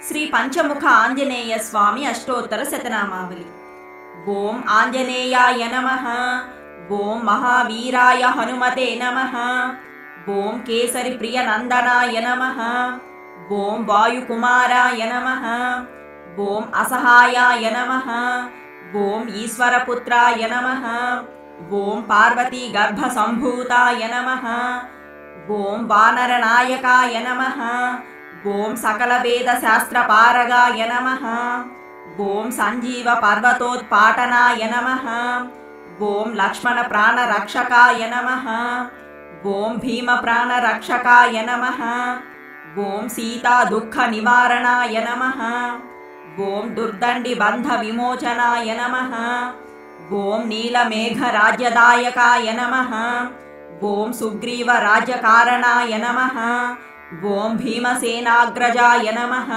శ్రీ పంచముఖ ఆంజనేయ స్వామి అష్టోత్తర శతనామావళి. ఓం ఆంజనేయాయ నమః. ఓం మహావీరాయ హనుమతే నమః. ఓం కేసరి ప్రియ నందనాయ నమః. ఓం వాయుకుమారాయ నమః. ఓం అసహాయాయ నమః. ఓం ఈశ్వరపుత్రాయ నమః. ఓం పార్వతీ గర్భ సంభూతాయ నమః. ఓం వానరనాయకాయ నమః. ఓం సకల వేద శాస్త్ర పారగాయ నమః. ఓం సంజీవ పర్వతోత్పాటనాయ నమః. ఓం లక్ష్మణ ప్రాణ రక్షకాయ నమః. ఓం భీమ ప్రాణ రక్షకాయ నమః. ఓం సీతా దుఃఖ నివారణాయ నమః. ఓం దుర్దండి బంధ విమోచనాయ నమః. ఓం నీలమేఘ రాజ్యదాయకాయ నమః. ఓం సుగ్రీవ రాజ్యకారణాయ నమః. ఓం భీమసేనాగ్రజాయ నమః.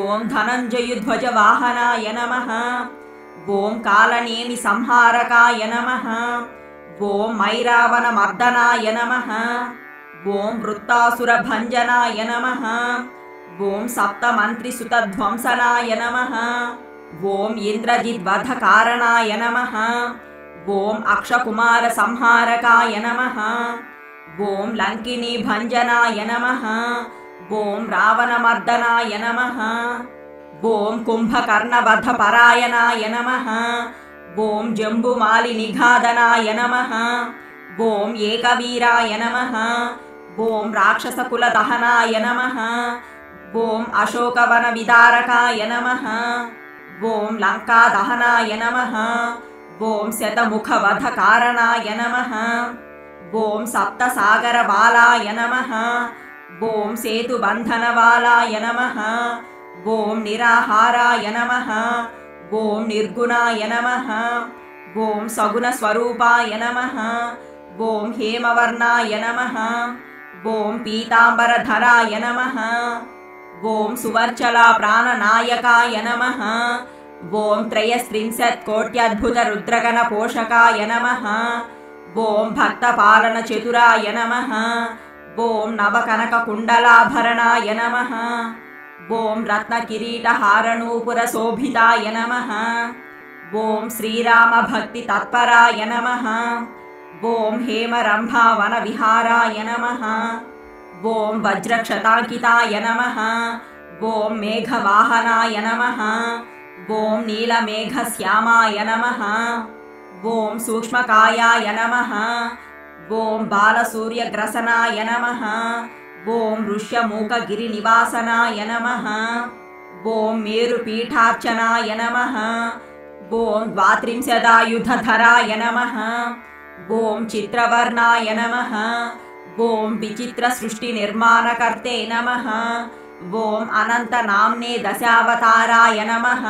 ఓం ధనంజయుధ్వజ వాహనాయ నమః. ఓం కాలనేమి సంహారకాయ నమః. ఓం మైరావణ మర్దనాయ నమః. ఓం వృత్తాసుర భంజనాయ నమః. ఓం సప్తమంత్రిసుత ధ్వంసనాయ నమః. ఓం ఇంద్రజిద్వధ కారణాయ నమః. ఓం అక్షకుమార సంహారకాయ నమః. ఓం లంకినీ భంజనాయ నమః. ఓం రావణమర్దనాయ నమః. ఓం కుంభకర్ణవధ పరాయణాయ నమః. ఓం జంబుమాలి నిఘాదనాయ నమః. ఓం ఏకవీరాయ నమః. ఓం రాక్షసకుల దహనాయ నమః. ఓం అశోకవన విదారకాయ నమః. ఓం లంకా దహనాయ నమః. ఓం శతముఖ వధ కారణాయ నమః. ఓం సప్తసాగర బాలాయ నమః. ఓం సేతుబంధనవాలాయ నమః. ఓం నిరాహారాయ నమః. ఓం నిర్గుణాయ నమః. ఓం సగుణ స్వరూపాయ నమః. ఓం హేమవర్ణాయ నమః. ఓం పీతాంబరధరాయ నమః. ఓం సువర్చలా ప్రాణనాయకాయ నమః. ఓం త్రయస్త్రింశత్కోట్యద్భుత రుద్రగణ పోషకాయ నమః. ఓం భక్తపాలన చతురాయ నమః. ఓం నవకనక కుండలాభరణాయ నమః. ఓం రత్న కిరీటహారణూపుర శోభితాయ నమః. ఓం శ్రీరామ భక్తి తత్పరాయ నమః. ఓం హేమరంభావన విహారాయ నమః. ఓం వజ్రక్షతాంకితాయ నమః. ఓం మేఘవాహనాయ నమః. ఓం నీలమేఘశ్యామాయ నమః. ఓం సూక్ష్మకాయాయ నమః. ఓం బాలసూర్యగ్రసనాయ నమః. ఓం ఋష్యమూకగిరి నివాసనాయ నమః. ఓం మేరుపీఠార్చనాయ నమః. ఓం ద్వాత్రింశదాయుధధరాయ నమః. ఓం చిత్రవర్ణాయ నమః. ఓం విచిత్ర సృష్టి నిర్మాణకర్తే నమః. ఓం అనంతనామ్నే దశావతారాయ నమః.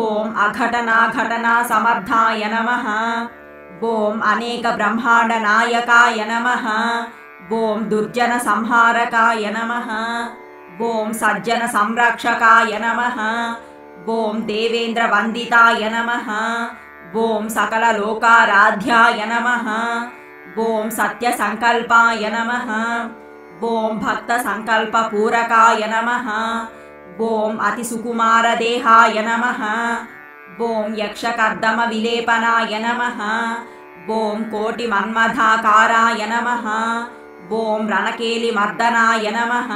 ఓం అఘటనాఘటనా సమర్థాయ నమః. ఓం అనేక బ్రహ్మాండ నాయకాయ నమః. ఓం దుర్జన సంహారకాయ నమః. ఓం సజ్జన సంరక్షకాయ నమః. ఓం దేవేంద్ర వందితాయ నమః. ఓం సకల లోకారాధ్యాయ నమః. ఓం సత్య సంకల్పాయ నమః. ఓం భక్త సంకల్ప పూరకాయ నమః. ఓం అతి సుకుమార దేహాయ నమః. ఓం యక్షకర్దమ విలేపనాయ నమః. ఓం కోటి మన్మథాకారాయ నమః. ఓం రణకేలి మర్దనాయ నమః.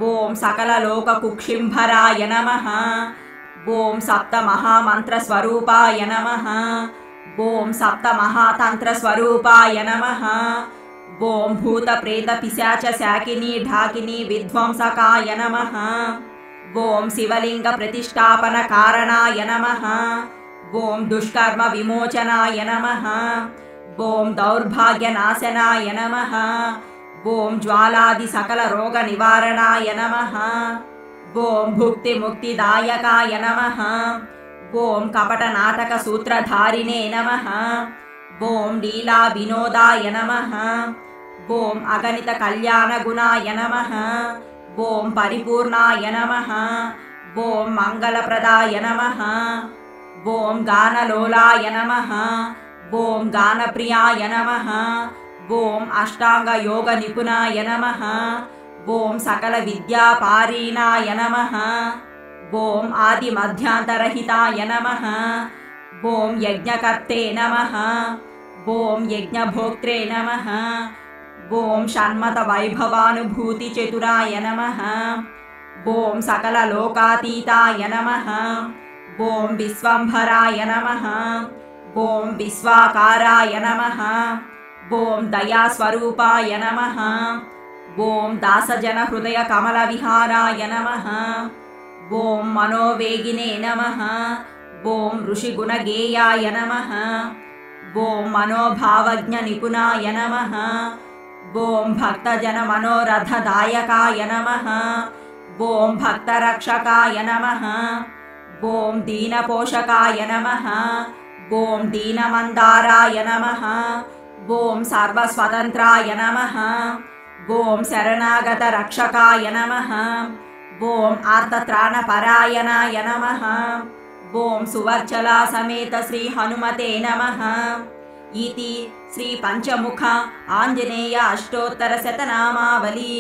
ఓం సకల లోక కుక్షింభరాయ నమః. ఓం సప్త మహామంత్ర స్వరూపాయ నమః. ఓం సప్త మహాతంత్ర స్వరూపాయ నమః. ఓం భూత ప్రేత పిశాచ శాకిని ఢాకిని విధ్వంసకాయ నమః. ఓం శివలింగ ప్రతిష్టాపన కారణాయ నమః. ఓం దుష్కర్మ విమోచనాయ నమః. ఓం దౌర్భాగ్య నాశనాయ నమః. ఓం జ్వాలాది సకల రోగ నివారణాయ నమః. ఓం భుక్తి ముక్తిదాయకాయ నమః. ఓం కపట నాటక సూత్రధారిణే నమః. ఓం లీలా వినోదాయ నమః. ఓం అగణిత కళ్యాణ గుణాయ నమః. ఓం పరిపూర్ణాయ నమః. ఓం మంగళప్రదాయ నమః. ఓం గానలోలాయ నమః. ఓం గానప్రియాయ నమః. ఓం అష్టాంగ యోగ నిపుణాయ నమః. ఓం సకల విద్యాపారీణాయ నమః. ఓం ఆది మధ్యాంతరహితాయ నమః. ఓం యజ్ఞకర్తే నమః. ఓం యజ్ఞభోక్త్రే నమః. ఓం షణ్మత వైభవానుభూతి చతురాయ నమః. ఓం సకల లోకాతీతాయ నమః. ఓం విశ్వంభరాయ నమః. ఓం విశ్వాకారాయ నమః. ఓం దయాస్వరూపాయ నమః. ఓం దాసజన హృదయ కమల విహారాయ నమః. ఓం మనోవేగినే నమః. ఓం ఋషిగుణగేయాయ నమః. ఓం మనోభావజ్ఞ నిపుణాయ నమః. ఓం భక్తజన మనోరథదాయకాయ నమః. ఓం భక్తరక్షకాయ నమః. ఓం దీనపోషకాయ నమః. ఓం దీనమందారాయ నమః. ఓం సర్వస్వతంత్రాయ నమః. ఓం శరణాగత రక్షకాయ నమః. ఓం ఆర్తత్రాణపరాయణాయ నమః. ఓం సువర్చలా సమేత శ్రీ హనుమతే నమః. इति श्री पंचमुख आंजनेय अष्टोत्तर शतनामावली।